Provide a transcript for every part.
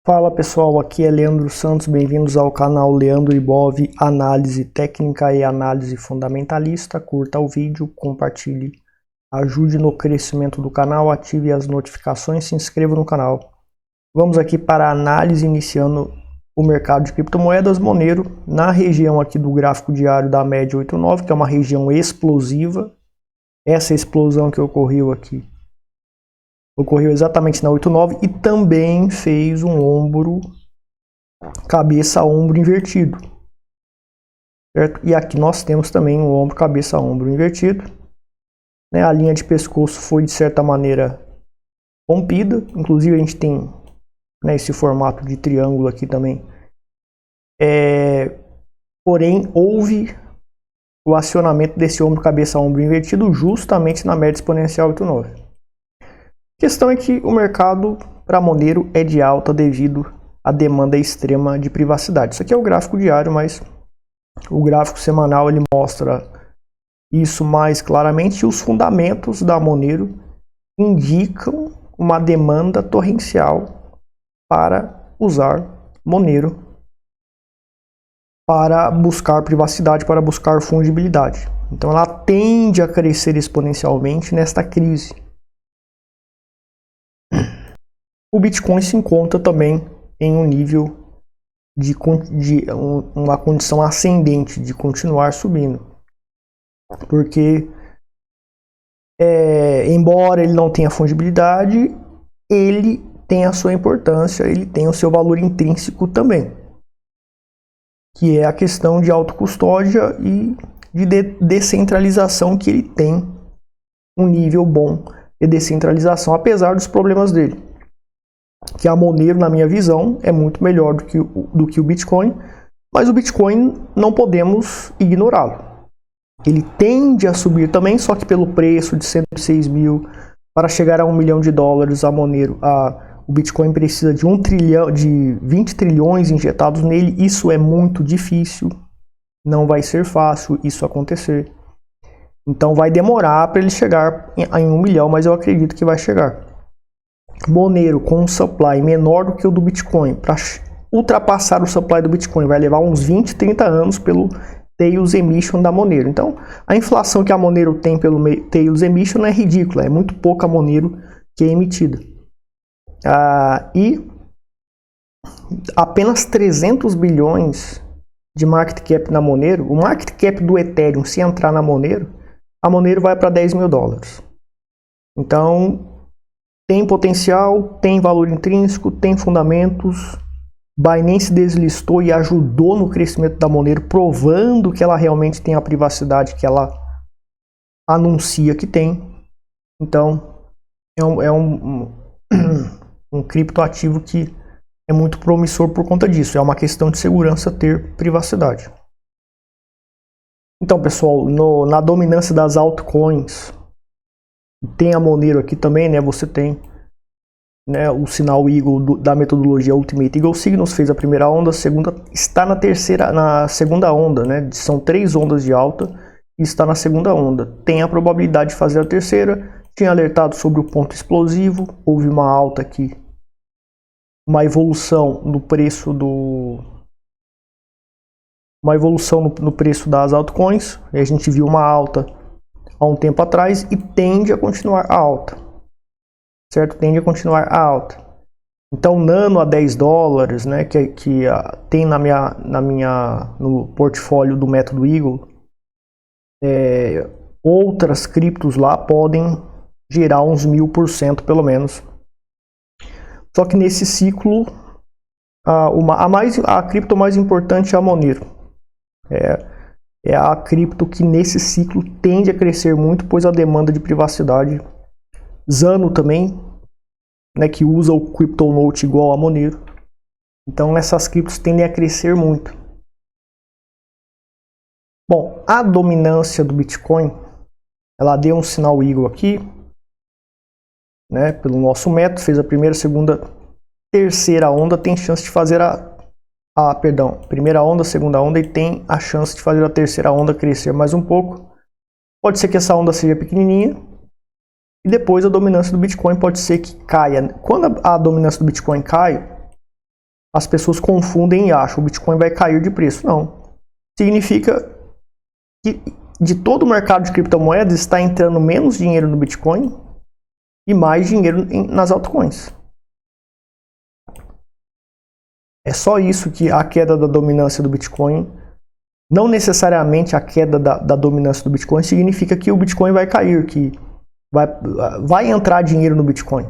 Fala pessoal, aqui é Leandro Santos, bem-vindos ao canal Leandro Ibov, análise técnica e análise fundamentalista. Curta o vídeo, compartilhe, ajude no crescimento do canal, ative as notificações, se inscreva no canal. Vamos aqui para a análise iniciando o mercado de criptomoedas. Monero na região aqui do gráfico diário da média 89, que é uma região explosiva. Essa explosão que ocorreu aqui ocorreu exatamente na 89 e também fez um ombro, cabeça a ombro invertido, certo? E aqui nós temos também um ombro, cabeça a ombro invertido, né? A linha de pescoço foi de certa maneira rompida, inclusive a gente tem, né, esse formato de triângulo aqui também, porém houve o acionamento desse ombro, cabeça a ombro invertido justamente na média exponencial 89. A questão é que o mercado para Monero é de alta devido à demanda extrema de privacidade. Isso aqui é o gráfico diário, mas o gráfico semanal ele mostra isso mais claramente. E os fundamentos da Monero indicam uma demanda torrencial para usar Monero, para buscar privacidade, para buscar fungibilidade. Então ela tende a crescer exponencialmente nesta crise. O Bitcoin se encontra também em um nível de uma condição ascendente, de continuar subindo. Porque, embora ele não tenha fungibilidade, ele tem a sua importância, ele tem o seu valor intrínseco também. Que é a questão de autocustódia e de descentralização, que ele tem um nível bom de descentralização, apesar dos problemas dele. Que a Monero, na minha visão, é muito melhor do que o Bitcoin, mas o Bitcoin não podemos ignorá-lo. Ele tende a subir também, só que pelo preço de 106 mil, para chegar a $1 milhão, a Monero, o Bitcoin precisa de 20 trilhões injetados nele. Isso é muito difícil, não vai ser fácil isso acontecer. Então vai demorar para ele chegar em 1 milhão, mas eu acredito que vai chegar. Monero com um supply menor do que o do Bitcoin, para ultrapassar o supply do Bitcoin, vai levar uns 20, 30 anos pelo Tails Emission da Monero. Então, a inflação que a Monero tem pelo Tails Emission é ridícula, é muito pouca Monero que é emitida. E apenas 300 bilhões de market cap na Monero, o market cap do Ethereum, se entrar na Monero, a Monero vai para $10 mil. Então, tem potencial, tem valor intrínseco, tem fundamentos. Binance deslistou e ajudou no crescimento da Monero, provando que ela realmente tem a privacidade que ela anuncia que tem. Então, é um criptoativo que é muito promissor por conta disso. É uma questão de segurança ter privacidade. Então, pessoal, na dominância das altcoins, tem a Monero aqui também, né? Você tem, né, o sinal Eagle da metodologia Ultimate Eagle Signals, fez a primeira onda, a segunda está na segunda onda, né? São 3 ondas de alta e está na segunda onda. Tem a probabilidade de fazer a terceira. Tinha alertado sobre o ponto explosivo, houve uma alta aqui, uma evolução no preço no preço das altcoins. E a gente viu uma alta há um tempo atrás e tende a continuar a alta, certo? Tende a continuar a alta. Então, Nano a $10, né, que tem no portfólio do método Eagle, outras criptos lá podem gerar uns 1000% pelo menos. Só que nesse ciclo, a cripto mais importante é a Monero. É a cripto que nesse ciclo tende a crescer muito, pois a demanda de privacidade. Zano também, né, que usa o CryptoNote igual a Monero. Então essas criptos tendem a crescer muito. Bom, a dominância do Bitcoin, ela deu um sinal Eagle aqui, né, pelo nosso método, fez a primeira, segunda, terceira onda, tem chance de fazer primeira onda, segunda onda, e tem a chance de fazer a terceira onda crescer mais um pouco. Pode ser que essa onda seja pequenininha e depois a dominância do Bitcoin pode ser que caia. Quando a dominância do Bitcoin cai, as pessoas confundem e acham o Bitcoin vai cair de preço. Não. Significa que de todo o mercado de criptomoedas está entrando menos dinheiro no Bitcoin e mais dinheiro nas altcoins. É só isso que a queda da dominância do Bitcoin, não necessariamente a queda da dominância do Bitcoin significa que o Bitcoin vai cair, que vai entrar dinheiro no Bitcoin.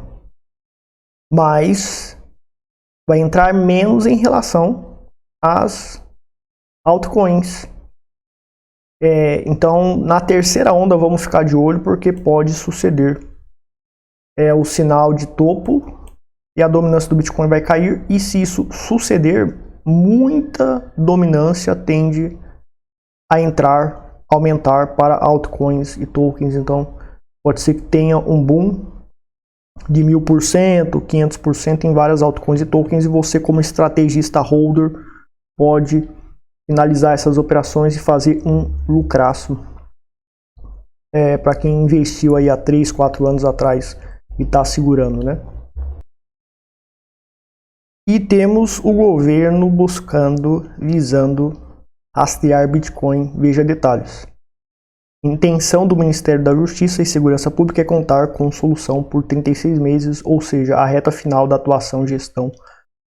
Mas vai entrar menos em relação às altcoins. Então, na terceira onda, vamos ficar de olho, porque pode suceder o sinal de topo e a dominância do Bitcoin vai cair. E se isso suceder, muita dominância tende a aumentar para altcoins e tokens. Então, pode ser que tenha um boom de 1000%, 500% em várias altcoins e tokens, e você, como estrategista holder, pode finalizar essas operações e fazer um lucraço. Para quem investiu aí há 3, 4 anos atrás e está segurando, né? E temos o governo visando rastrear Bitcoin. Veja detalhes. Intenção do Ministério da Justiça e Segurança Pública é contar com solução por 36 meses, ou seja, a reta final da atuação e gestão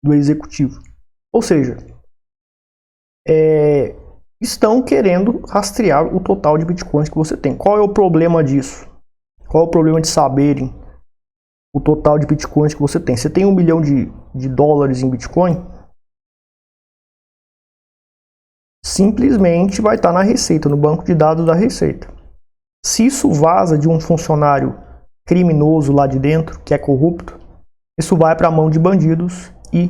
do Executivo. Ou seja, estão querendo rastrear o total de Bitcoins que você tem. Qual é o problema disso? Qual é o problema de saberem o total de Bitcoins que você tem? Você tem $1 milhão de dólares em Bitcoin? Simplesmente vai estar na Receita, no banco de dados da Receita. Se isso vaza de um funcionário criminoso lá de dentro, que é corrupto, isso vai para a mão de bandidos e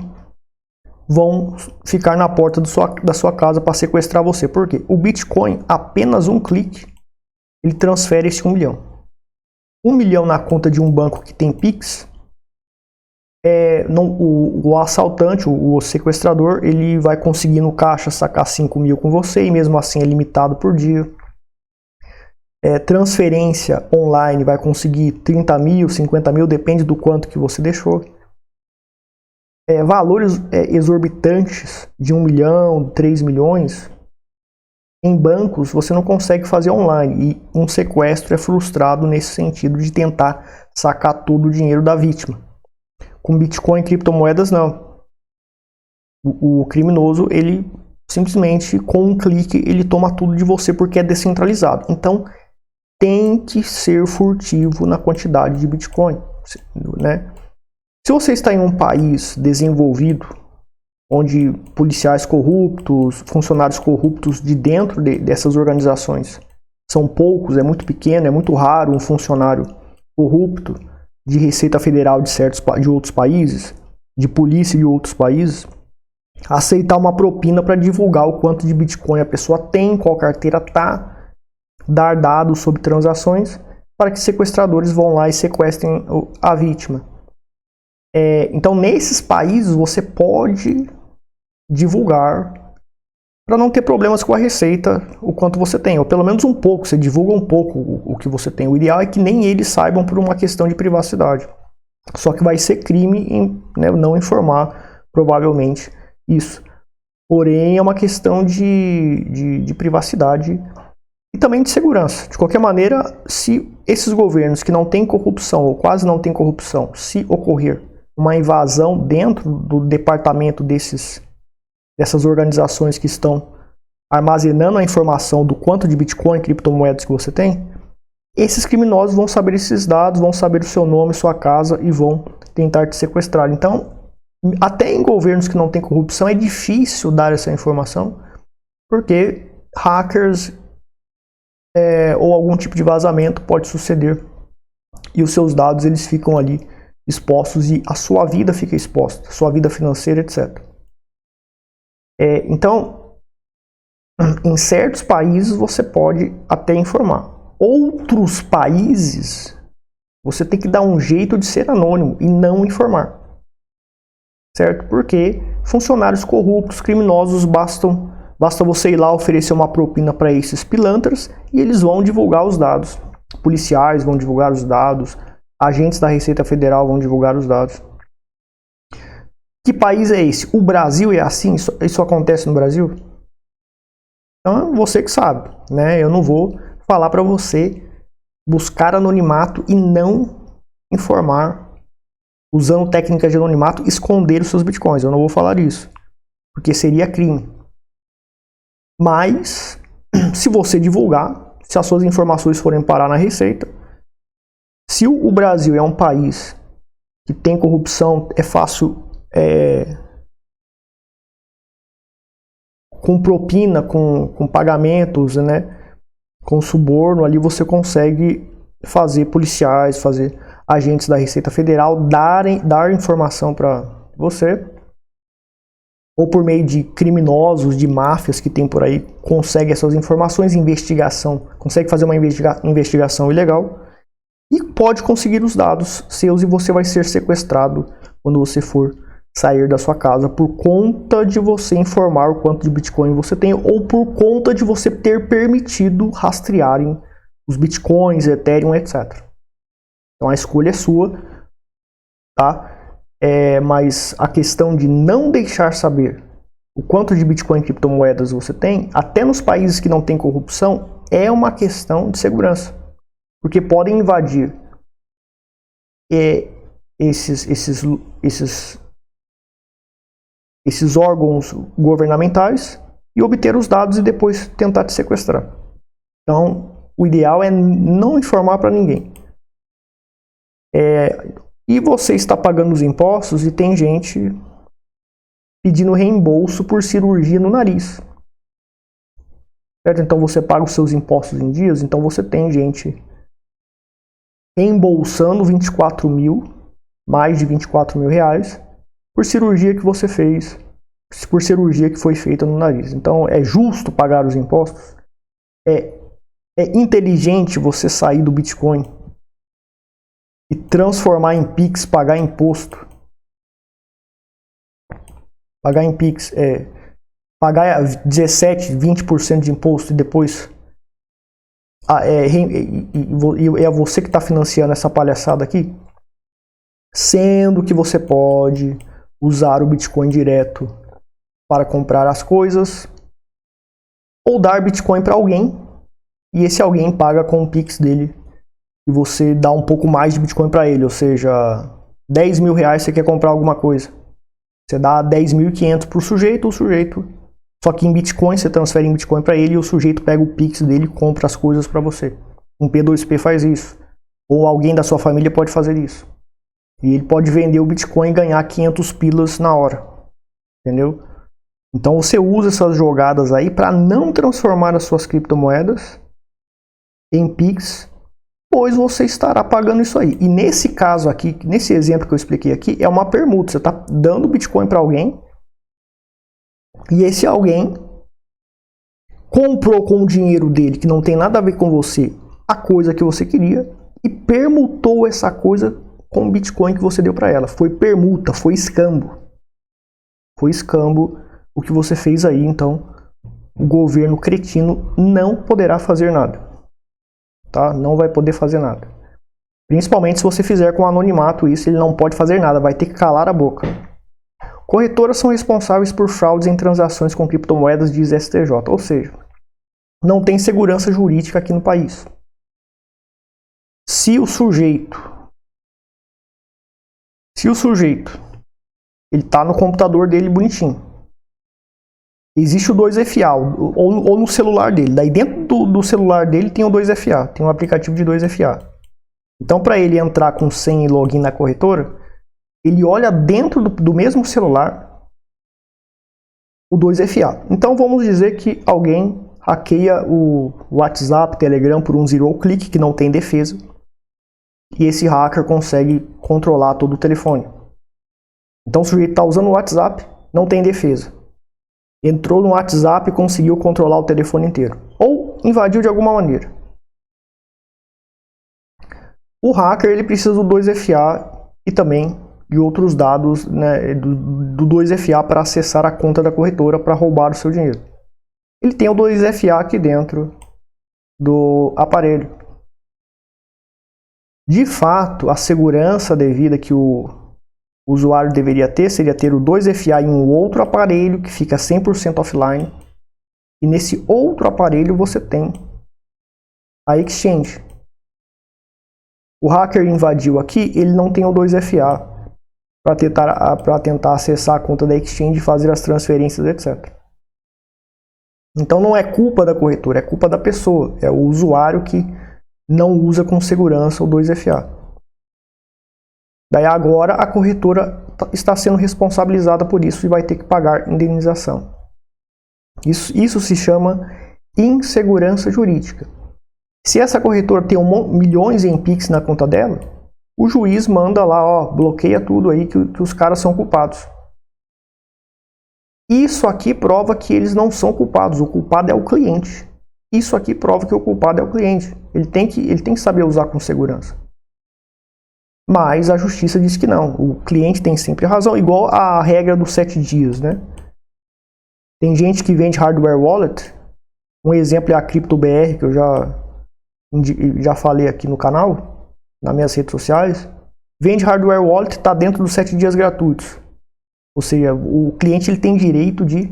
vão ficar na porta da sua casa para sequestrar você. Por quê? O Bitcoin, apenas um clique, ele transfere esse 1 milhão. 1 milhão na conta de um banco que tem Pix, o assaltante, o sequestrador, ele vai conseguir no caixa sacar 5 mil com você, e mesmo assim é limitado por dia. Transferência online vai conseguir 30 mil, 50 mil, depende do quanto que você deixou. Valores exorbitantes de 1 milhão, 3 milhões, em bancos você não consegue fazer online, e um sequestro é frustrado nesse sentido de tentar sacar todo o dinheiro da vítima. Com Bitcoin e criptomoedas não. O criminoso, ele simplesmente com um clique ele toma tudo de você, porque é descentralizado. Então tem que ser furtivo na quantidade de Bitcoin, né? Se você está em um país desenvolvido, onde policiais corruptos, funcionários corruptos de dentro dessas organizações são poucos, é muito pequeno, é muito raro um funcionário corrupto de Receita Federal de outros países, de polícia de outros países, aceitar uma propina para divulgar o quanto de Bitcoin a pessoa tem, qual carteira está, dar dados sobre transações, para que sequestradores vão lá e sequestrem a vítima. Então, nesses países, você pode divulgar para não ter problemas com a Receita, o quanto você tem, ou pelo menos um pouco, você divulga um pouco o que você tem. O ideal é que nem eles saibam, por uma questão de privacidade. Só que vai ser crime não informar, provavelmente, isso. Porém, é uma questão de privacidade e também de segurança. De qualquer maneira, se esses governos que não têm corrupção, ou quase não têm corrupção, se ocorrer uma invasão dentro do departamento dessas organizações que estão armazenando a informação do quanto de Bitcoin e criptomoedas que você tem, esses criminosos vão saber esses dados, vão saber o seu nome, sua casa e vão tentar te sequestrar. Então, até em governos que não têm corrupção é difícil dar essa informação, porque hackers ou algum tipo de vazamento pode suceder e os seus dados eles ficam ali expostos e a sua vida fica exposta, sua vida financeira, etc. Então, em certos países você pode até informar. Outros países, você tem que dar um jeito de ser anônimo e não informar. Certo? Porque funcionários corruptos, criminosos, basta você ir lá oferecer uma propina para esses pilantras e eles vão divulgar os dados. Policiais vão divulgar os dados, agentes da Receita Federal vão divulgar os dados. Que país é esse? O Brasil é assim? Isso acontece no Brasil? Então, você que sabe, né? Eu não vou falar para você buscar anonimato e não informar, usando técnicas de anonimato, esconder os seus bitcoins. Eu não vou falar isso, porque seria crime. Mas, se você divulgar, se as suas informações forem parar na Receita, se o Brasil é um país que tem corrupção, é fácil, com propina, com pagamentos, né, com suborno, ali você consegue fazer policiais, fazer agentes da Receita Federal dar informação para você, ou por meio de criminosos, de máfias que tem por aí, consegue essas informações, consegue fazer uma investigação ilegal e pode conseguir os dados seus, e você vai ser sequestrado quando você for sair da sua casa por conta de você informar o quanto de Bitcoin você tem, ou por conta de você ter permitido rastrearem os Bitcoins, Ethereum, etc. Então a escolha é sua, tá? Mas a questão de não deixar saber o quanto de Bitcoin e criptomoedas você tem, até nos países que não tem corrupção, é uma questão de segurança. Porque podem invadir esses órgãos governamentais e obter os dados e depois tentar te sequestrar. Então, o ideal é não informar para ninguém. E você está pagando os impostos e tem gente pedindo reembolso por cirurgia no nariz. Certo? Então você paga os seus impostos em dias, então você tem gente reembolsando 24 mil, mais de 24 mil reais, por cirurgia que você fez, por cirurgia que foi feita no nariz. Então é justo pagar os impostos? É inteligente você sair do Bitcoin e transformar em Pix, pagar imposto? Pagar em Pix pagar 17, 20% de imposto e depois é você que está financiando essa palhaçada aqui? Sendo que você pode usar o Bitcoin direto para comprar as coisas, ou dar Bitcoin para alguém, e esse alguém paga com o Pix dele, e você dá um pouco mais de Bitcoin para ele, ou seja, 10 mil reais você quer comprar alguma coisa. Você dá 10.500 para o sujeito, só que em Bitcoin, você transfere em Bitcoin para ele e o sujeito pega o Pix dele e compra as coisas para você. Um P2P faz isso. Ou alguém da sua família pode fazer isso. E ele pode vender o Bitcoin e ganhar 500 pilas na hora. Entendeu? Então você usa essas jogadas aí para não transformar as suas criptomoedas em Pix, pois você estará pagando isso aí. E nesse caso aqui, nesse exemplo que eu expliquei aqui, é uma permuta. Você está dando Bitcoin para alguém, e esse alguém comprou com o dinheiro dele, que não tem nada a ver com você, a coisa que você queria, e permutou essa coisa com o Bitcoin que você deu para ela. Foi permuta, foi escambo. Foi escambo o que você fez aí, então o governo cretino não poderá fazer nada. Tá? Não vai poder fazer nada. Principalmente se você fizer com anonimato isso, ele não pode fazer nada, vai ter que calar a boca. Corretoras são responsáveis por fraudes em transações com criptomoedas, diz STJ, ou seja, não tem segurança jurídica aqui no país. Se o sujeito ele está no computador dele bonitinho, existe o 2FA, ou no celular dele, daí dentro do celular dele tem o 2FA, tem um aplicativo de 2FA. Então, para ele entrar com senha e login na corretora, ele olha dentro do mesmo celular o 2FA. Então vamos dizer que alguém hackeia o WhatsApp, Telegram por um zero click que não tem defesa, e esse hacker consegue controlar todo o telefone. Então o sujeito está usando o WhatsApp, não tem defesa. Entrou no WhatsApp e conseguiu controlar o telefone inteiro. Ou invadiu de alguma maneira. O hacker ele precisa do 2FA e também de outros dados, né, do 2FA para acessar a conta da corretora para roubar o seu dinheiro. Ele tem o 2FA aqui dentro do aparelho. De fato, a segurança devida que o o usuário deveria ter seria ter o 2FA em um outro aparelho que fica 100% offline. E nesse outro aparelho você tem a exchange. O hacker invadiu aqui, ele não tem o 2FA para tentar acessar a conta da exchange, fazer as transferências, etc. Então não é culpa da corretora, é culpa da pessoa. É o usuário que não usa com segurança o 2FA. Daí agora a corretora está sendo responsabilizada por isso e vai ter que pagar indenização. Isso se chama insegurança jurídica. Se essa corretora tem milhões em Pix na conta dela, o juiz manda lá, ó, bloqueia tudo aí que os caras são culpados. Isso aqui prova que eles não são culpados, o culpado é o cliente. Isso aqui prova que o culpado é o cliente. Ele tem que saber usar com segurança. Mas a justiça diz que não. O cliente tem sempre razão, igual a regra dos 7 dias, né? Tem gente que vende hardware wallet. Um exemplo é a CryptoBR, que eu já falei aqui no canal, nas minhas redes sociais. Vende hardware wallet, está dentro dos 7 dias gratuitos. Ou seja, o cliente ele tem direito de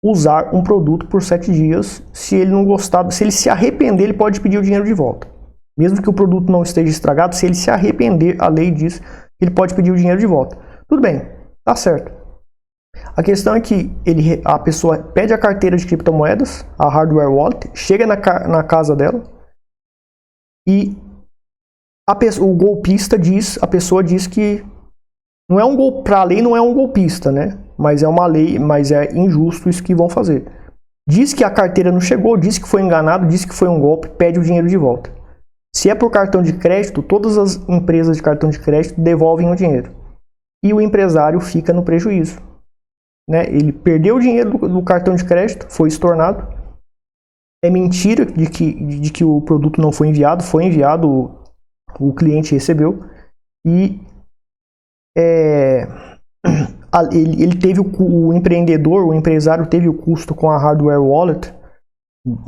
usar um produto por 7 dias. Se ele não gostar, se ele se arrepender, ele pode pedir o dinheiro de volta. Mesmo que o produto não esteja estragado, se ele se arrepender, a lei diz que ele pode pedir o dinheiro de volta. Tudo bem, tá certo. A questão é que a pessoa pede a carteira de criptomoedas, a hardware wallet, chega na casa dela e o golpista a pessoa diz que não é para a lei não é um golpista, né? Mas é uma lei, mas é injusto isso que vão fazer. Diz que a carteira não chegou, diz que foi enganado, diz que foi um golpe, pede o dinheiro de volta. Se é por cartão de crédito, todas as empresas de cartão de crédito devolvem o dinheiro. E o empresário fica no prejuízo. Né? Ele perdeu o dinheiro do cartão de crédito, foi estornado. É mentira de que o produto não foi enviado, o cliente recebeu. E ele teve o empresário teve o custo com a hardware wallet,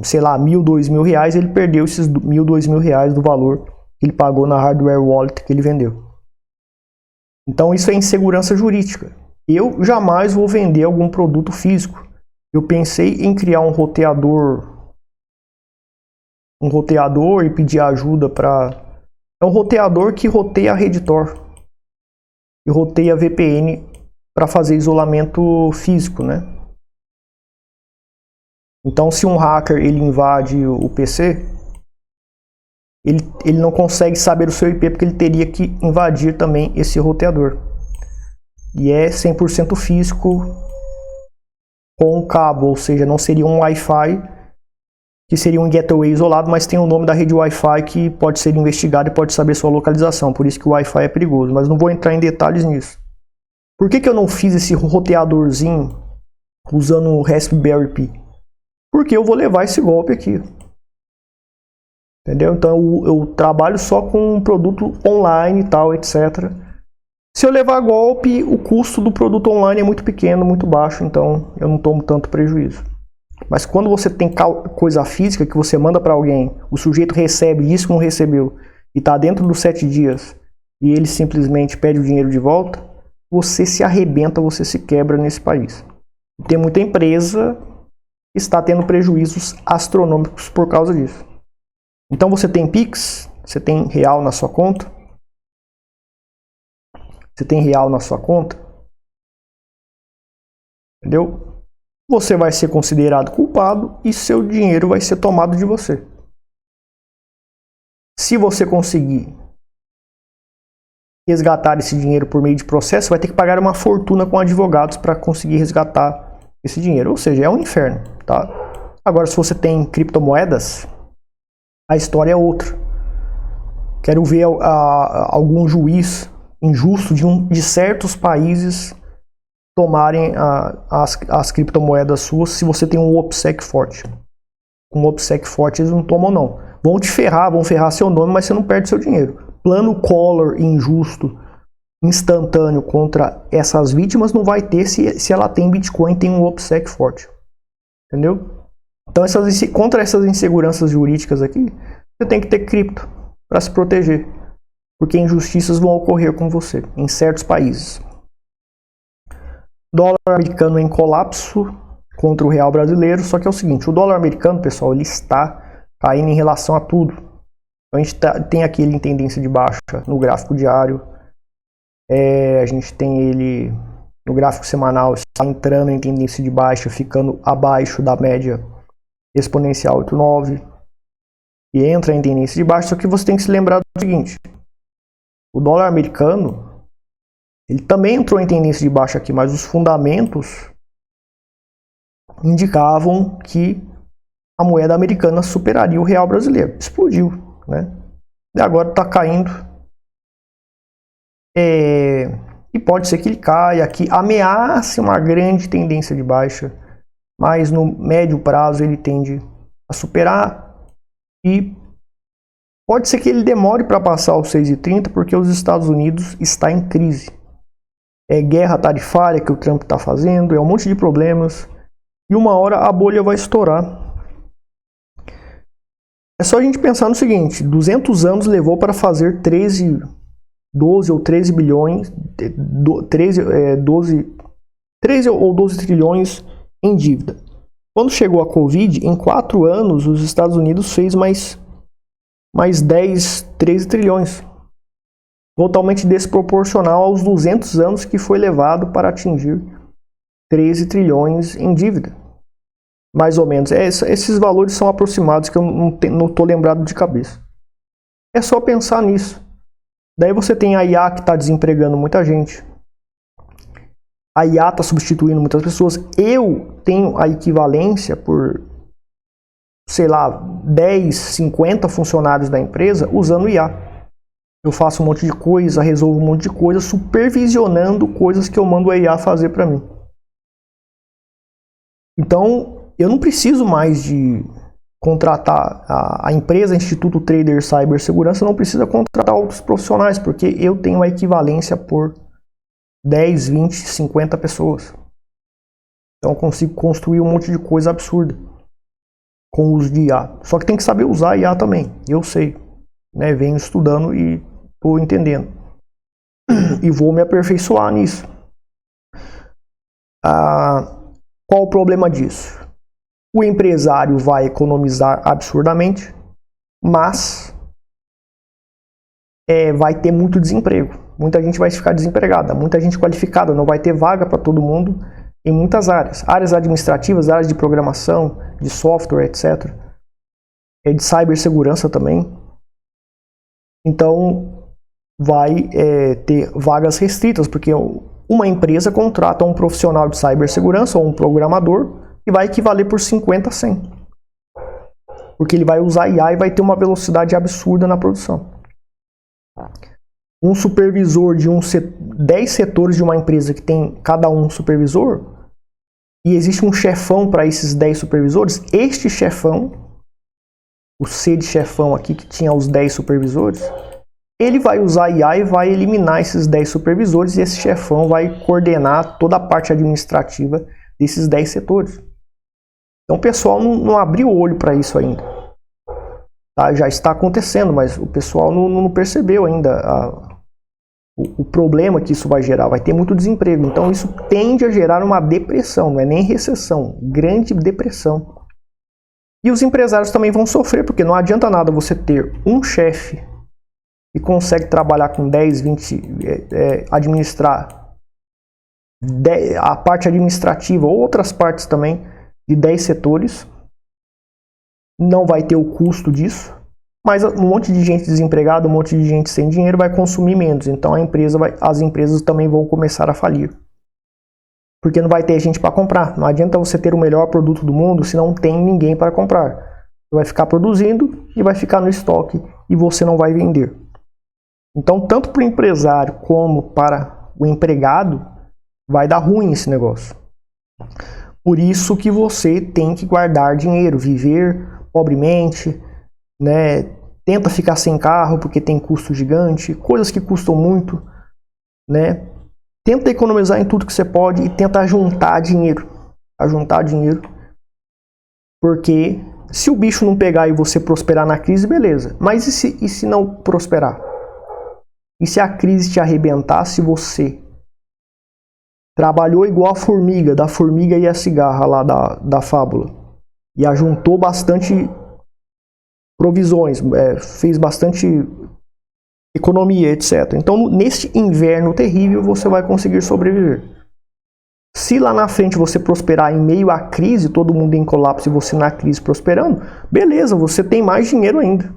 sei lá, R$1.000, R$2.000, ele perdeu esses R$1.000, R$2.000 do valor que ele pagou na hardware wallet que ele vendeu. Então isso é insegurança jurídica. Eu jamais vou vender algum produto físico. Eu pensei em criar um roteador e pedir ajuda para... É um roteador que roteia a rede Tor e roteia a VPN para fazer isolamento físico, né? Então, se um hacker ele invade o PC, ele não consegue saber o seu IP porque ele teria que invadir também esse roteador. E é 100% físico com cabo, ou seja, não seria um Wi-Fi, que seria um gateway isolado, mas tem o nome da rede Wi-Fi que pode ser investigado e pode saber sua localização. Por isso que o Wi-Fi é perigoso, mas não vou entrar em detalhes nisso. Por que eu não fiz esse roteadorzinho usando o Raspberry Pi? Porque eu vou levar esse golpe aqui. Entendeu? Então eu trabalho só com um produto online e tal, etc. Se eu levar golpe, o custo do produto online é muito pequeno, muito baixo, então eu não tomo tanto prejuízo. Mas quando você tem coisa física que você manda para alguém, o sujeito recebe, diz que não recebeu, e está dentro dos 7 dias, e ele simplesmente pede o dinheiro de volta, você se arrebenta, você se quebra nesse país. Tem muita empresa que está tendo prejuízos astronômicos por causa disso. Então você tem Pix, você tem real na sua conta, entendeu? Você vai ser considerado culpado e seu dinheiro vai ser tomado de você. Se você conseguir resgatar esse dinheiro por meio de processo, vai ter que pagar uma fortuna com advogados para conseguir resgatar esse dinheiro. Ou seja, é um inferno, tá? Agora, se você tem criptomoedas, a história é outra. Quero ver algum juiz injusto de certos países tomarem as criptomoedas suas se você tem um OPSEC forte. Com um OPSEC forte eles não tomam não. Vão te ferrar, vão ferrar seu nome, mas você não perde seu dinheiro. Plano Collor injusto, instantâneo contra essas vítimas não vai ter se ela tem Bitcoin e tem um OPSEC forte. Entendeu? Então contra essas inseguranças jurídicas aqui, você tem que ter cripto para se proteger. Porque injustiças vão ocorrer com você em certos países. Dólar americano em colapso contra o real brasileiro, só que é o seguinte, o dólar americano, pessoal, ele está caindo em relação a tudo. Então, a gente tem aqui ele em tendência de baixa no gráfico diário, a gente tem ele no gráfico semanal, está entrando em tendência de baixa, ficando abaixo da média exponencial 89, e entra em tendência de baixa, só que você tem que se lembrar do seguinte, o dólar americano, ele também entrou em tendência de baixa aqui, mas os fundamentos indicavam que a moeda americana superaria o real brasileiro. Explodiu, né? E agora está caindo. E pode ser que ele caia, que ameace uma grande tendência de baixa, mas no médio prazo ele tende a superar e pode ser que ele demore para passar os 6,30 porque os Estados Unidos está em crise. É guerra tarifária que o Trump está fazendo, é um monte de problemas e uma hora a bolha vai estourar. É só a gente pensar no seguinte, 200 anos levou para fazer 12 ou 13 bilhões, 13 ou 12 trilhões em dívida. Quando chegou a Covid, em 4 anos, os Estados Unidos fez mais 10, 13 trilhões. Totalmente desproporcional aos 200 anos que foi levado para atingir 13 trilhões em dívida. Mais ou menos. Esses valores são aproximados que eu não estou lembrado de cabeça. É só pensar nisso. Daí você tem a IA que está desempregando muita gente. A IA está substituindo muitas pessoas. Eu tenho a equivalência por, sei lá, 10, 50 funcionários da empresa usando IA. Eu faço um monte de coisa, resolvo um monte de coisa, supervisionando coisas que eu mando a IA fazer para mim. Então, eu não preciso mais de contratar a empresa Instituto Trader Cibersegurança, não precisa contratar outros profissionais, porque eu tenho a equivalência por 10, 20, 50 pessoas. Então eu consigo construir um monte de coisa absurda com o uso de IA. Só que tem que saber usar IA também, eu sei, né? Venho estudando e estou entendendo. E vou me aperfeiçoar nisso. Qual o problema disso? O empresário vai economizar absurdamente, mas vai ter muito desemprego. Muita gente vai ficar desempregada, muita gente qualificada, não vai ter vaga para todo mundo em muitas áreas. Áreas administrativas, áreas de programação, de software, etc. De cibersegurança também. Então, vai ter vagas restritas, porque uma empresa contrata um profissional de cibersegurança ou um programador que vai equivaler por 50 a 100. Porque ele vai usar IA e vai ter uma velocidade absurda na produção. Um supervisor de 10 setores de uma empresa que tem cada um supervisor, e existe um chefão para esses 10 supervisores, este chefão, o C de chefão aqui que tinha os 10 supervisores, ele vai usar IA e vai eliminar esses 10 supervisores e esse chefão vai coordenar toda a parte administrativa desses 10 setores. Então o pessoal não abriu o olho para isso ainda. Tá? Já está acontecendo, mas o pessoal não percebeu ainda o problema que isso vai gerar. Vai ter muito desemprego. Então isso tende a gerar uma depressão, não é nem recessão, grande depressão. E os empresários também vão sofrer, porque não adianta nada você ter um chefe que consegue trabalhar com 10, 20, administrar a parte administrativa ou outras partes também de 10 setores, não vai ter o custo disso, mas um monte de gente desempregada, um monte de gente sem dinheiro vai consumir menos, então as empresas também vão começar a falir, porque não vai ter gente para comprar. Não adianta você ter o melhor produto do mundo se não tem ninguém para comprar. Você vai ficar produzindo e vai ficar no estoque e você não vai vender. Então, tanto para o empresário como para o empregado, vai dar ruim esse negócio. Por isso que você tem que guardar dinheiro, viver pobremente, né? Tenta ficar sem carro porque tem custo gigante, coisas que custam muito, né? Tenta economizar em tudo que você pode e tenta juntar dinheiro. Porque se o bicho não pegar e você prosperar na crise, beleza. Mas e se não prosperar? E se a crise te arrebentar, se você trabalhou igual a formiga, da formiga e a cigarra lá da fábula, e ajuntou bastante provisões, fez bastante economia, etc. Então, neste inverno terrível, você vai conseguir sobreviver. Se lá na frente você prosperar em meio à crise, todo mundo em colapso e você na crise prosperando, beleza, você tem mais dinheiro ainda.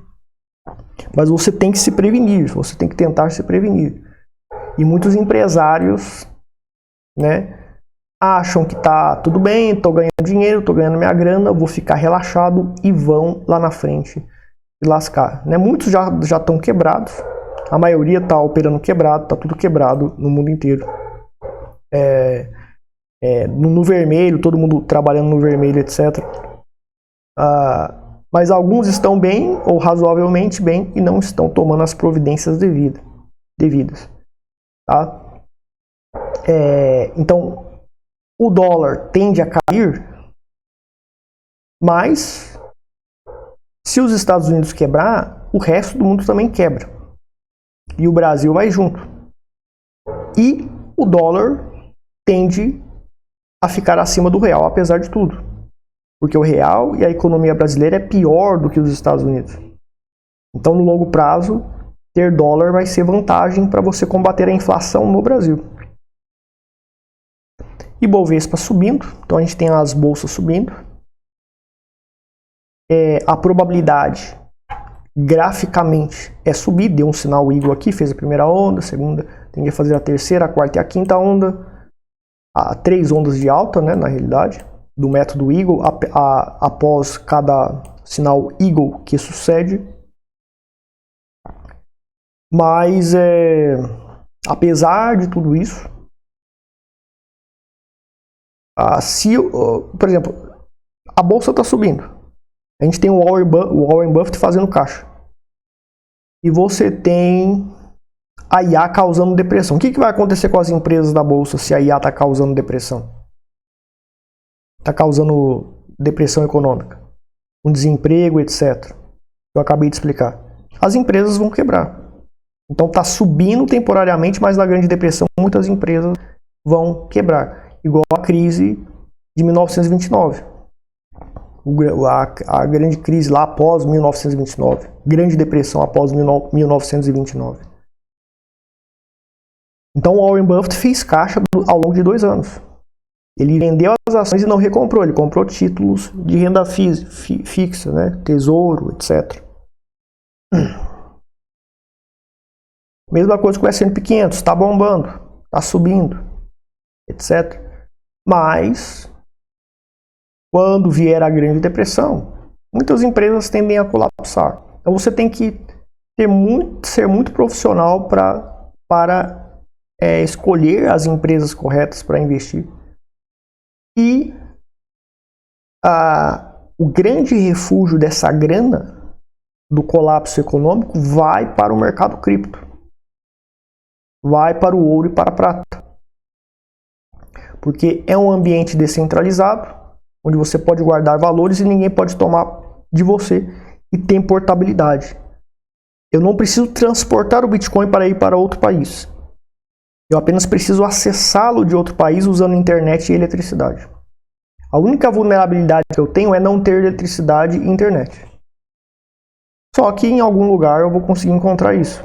Mas você tem que se prevenir, você tem que tentar se prevenir. E muitos empresários, né, acham que tá tudo bem, tô ganhando dinheiro, tô ganhando minha grana, vou ficar relaxado e vão lá na frente se lascar. Né? Muitos já estão quebrados, a maioria tá operando quebrado, tá tudo quebrado no mundo inteiro. No vermelho, todo mundo trabalhando no vermelho, etc. Mas alguns estão bem, ou razoavelmente bem, e não estão tomando as providências devidas. Tá? Então, o dólar tende a cair, mas se os Estados Unidos quebrar, o resto do mundo também quebra. E o Brasil vai junto. E o dólar tende a ficar acima do real, apesar de tudo. Porque o real e a economia brasileira é pior do que os Estados Unidos. Então, no longo prazo, ter dólar vai ser vantagem para você combater a inflação no Brasil. E Bovespa subindo, então a gente tem as bolsas subindo. A probabilidade, graficamente, é subir, deu um sinal Eagle aqui, fez a primeira onda, a segunda, tem que fazer a terceira, a quarta e a quinta onda. Há 3 ondas de alta, né, na realidade, do método Eagle, após cada sinal Eagle que sucede. Mas, apesar de tudo isso, por exemplo, a bolsa está subindo. A gente tem o Warren Buffett fazendo caixa. E você tem a IA causando depressão. O que vai acontecer com as empresas da bolsa se a IA está causando depressão? Está causando depressão econômica, um desemprego, etc. Eu acabei de explicar. As empresas vão quebrar. Então está subindo temporariamente, mas na Grande Depressão muitas empresas vão quebrar. Igual a crise de 1929. A grande crise lá após 1929. Grande Depressão após 1929. Então o Warren Buffett fez caixa ao longo de 2 anos. Ele vendeu as ações e não recomprou. Ele comprou títulos de renda fixa, né? Tesouro, etc. Mesma coisa com o S&P 500. Está bombando, está subindo, etc. Mas, quando vier a Grande Depressão, muitas empresas tendem a colapsar. Então você tem que ser muito profissional para escolher as empresas corretas para investir. E o grande refúgio dessa grana do colapso econômico vai para o mercado cripto. Vai para o ouro e para a prata. Porque é um ambiente descentralizado, onde você pode guardar valores e ninguém pode tomar de você, e tem portabilidade. Eu não preciso transportar o Bitcoin para ir para outro país. Eu apenas preciso acessá-lo de outro país usando internet e eletricidade. A única vulnerabilidade que eu tenho é não ter eletricidade e internet. Só que em algum lugar eu vou conseguir encontrar isso.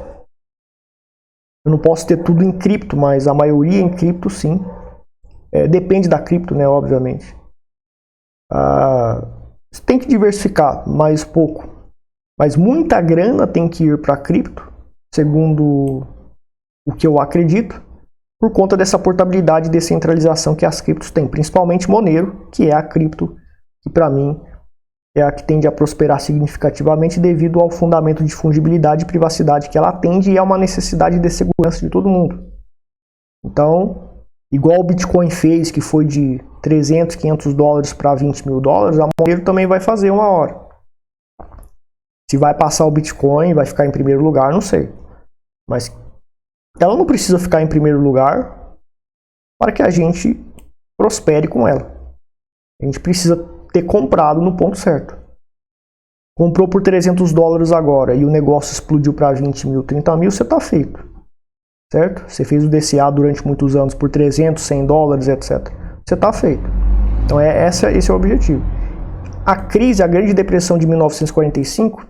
Eu não posso ter tudo em cripto, mas a maioria em cripto sim. Depende da cripto, né, obviamente. Você tem que diversificar mais pouco. Mas muita grana tem que ir para cripto, segundo o que eu acredito, por conta dessa portabilidade e descentralização que as criptos têm. Principalmente Monero, que é a cripto que para mim é a que tende a prosperar significativamente devido ao fundamento de fungibilidade e privacidade que ela atende e é uma necessidade de segurança de todo mundo. Então, igual o Bitcoin fez, que foi de 300, 500 dólares para 20 mil dólares, a Monero também vai fazer uma hora. Se vai passar o Bitcoin, vai ficar em primeiro lugar, não sei. Mas ela não precisa ficar em primeiro lugar para que a gente prospere com ela. A gente precisa ter comprado no ponto certo. Comprou por 300 dólares agora e o negócio explodiu para 20 mil, 30 mil, você está feito. certo? Você fez o DCA durante muitos anos por 300, 100 dólares, etc. Você está feito. Então esse é o objetivo. A crise, a Grande Depressão de 1945,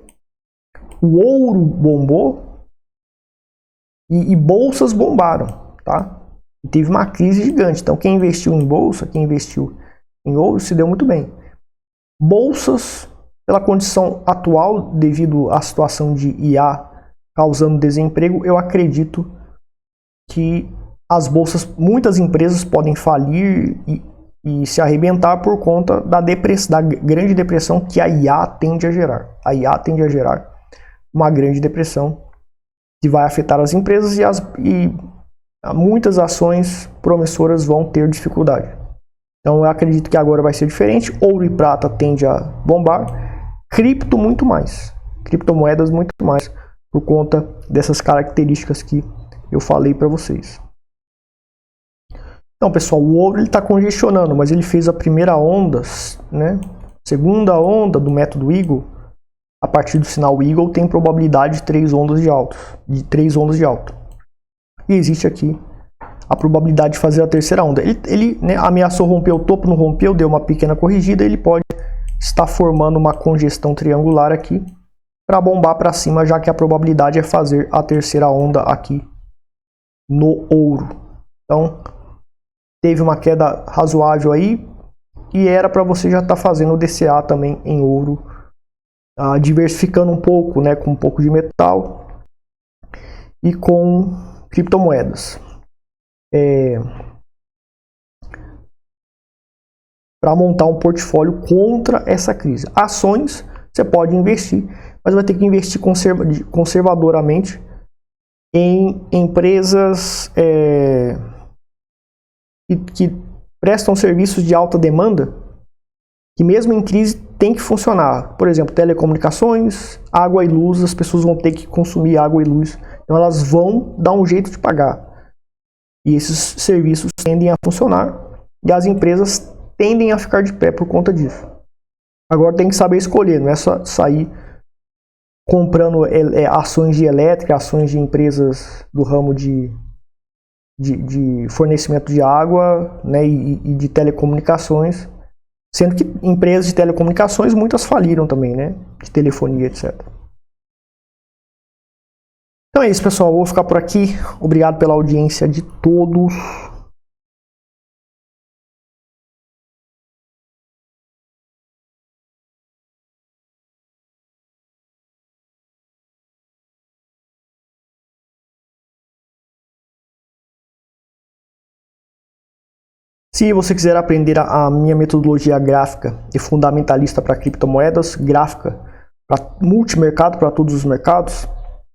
o ouro bombou e bolsas bombaram, tá? E teve uma crise gigante. Então quem investiu em bolsa, quem investiu em ouro, se deu muito bem. Bolsas, pela condição atual, devido à situação de IA causando desemprego, eu acredito que as bolsas, muitas empresas podem falir e se arrebentar por conta da Grande Depressão que a IA tende a gerar. A IA tende a gerar uma Grande Depressão que vai afetar as empresas e muitas ações promissoras vão ter dificuldade. Então eu acredito que agora vai ser diferente. Ouro e prata tende a bombar, cripto muito mais, criptomoedas muito mais, por conta dessas características que eu falei para vocês. Então, pessoal, o ouro está congestionando, mas ele fez a primeira onda, né? Segunda onda do método Eagle. A partir do sinal Eagle tem probabilidade de 3 ondas de alta. E existe aqui a probabilidade de fazer a terceira onda. Ele né, ameaçou romper o topo, não rompeu, deu uma pequena corrigida. Ele pode estar formando uma congestão triangular aqui para bombar para cima, já que a probabilidade é fazer a terceira onda aqui no ouro. Então, teve uma queda razoável aí e era para você já estar fazendo o DCA também em ouro, diversificando um pouco, né, com um pouco de metal e com criptomoedas. Para montar um portfólio contra essa crise. Ações você pode investir, mas vai ter que investir conservadoramente em empresas que prestam serviços de alta demanda, que mesmo em crise tem que funcionar. Por exemplo, telecomunicações, água e luz, as pessoas vão ter que consumir água e luz, então elas vão dar um jeito de pagar. E esses serviços tendem a funcionar e as empresas tendem a ficar de pé por conta disso. Agora tem que saber escolher, não é só sair comprando ações de elétrica, ações de empresas do ramo de fornecimento de água, né, e de telecomunicações, sendo que empresas de telecomunicações muitas faliram também, né, de telefonia, etc. Então é isso, pessoal, vou ficar por aqui. Obrigado pela audiência de todos. Se você quiser aprender a minha metodologia gráfica e fundamentalista para criptomoedas, gráfica para multimercado, para todos os mercados,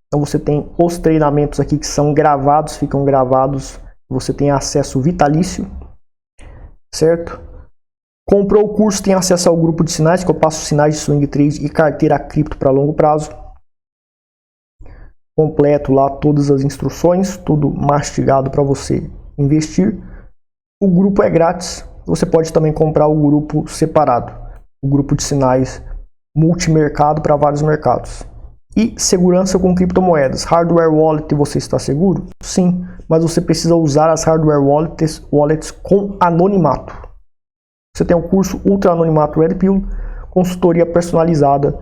então você tem os treinamentos aqui que são gravados, ficam gravados, você tem acesso vitalício, certo? Comprou o curso, tem acesso ao grupo de sinais, que eu passo sinais de swing trade e carteira cripto para longo prazo. Completo lá todas as instruções, tudo mastigado para você investir. O grupo é grátis, você pode também comprar o grupo separado, o grupo de sinais multimercado para vários mercados. E segurança com criptomoedas. Hardware wallet, você está seguro? Sim, mas você precisa usar as hardware wallets com anonimato. Você tem o curso Ultra Anonimato Red Pill, consultoria personalizada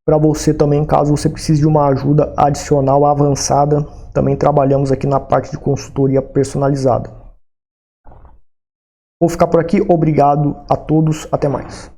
para você também, caso você precise de uma ajuda adicional avançada. Também trabalhamos aqui na parte de consultoria personalizada. Vou ficar por aqui, obrigado a todos, até mais.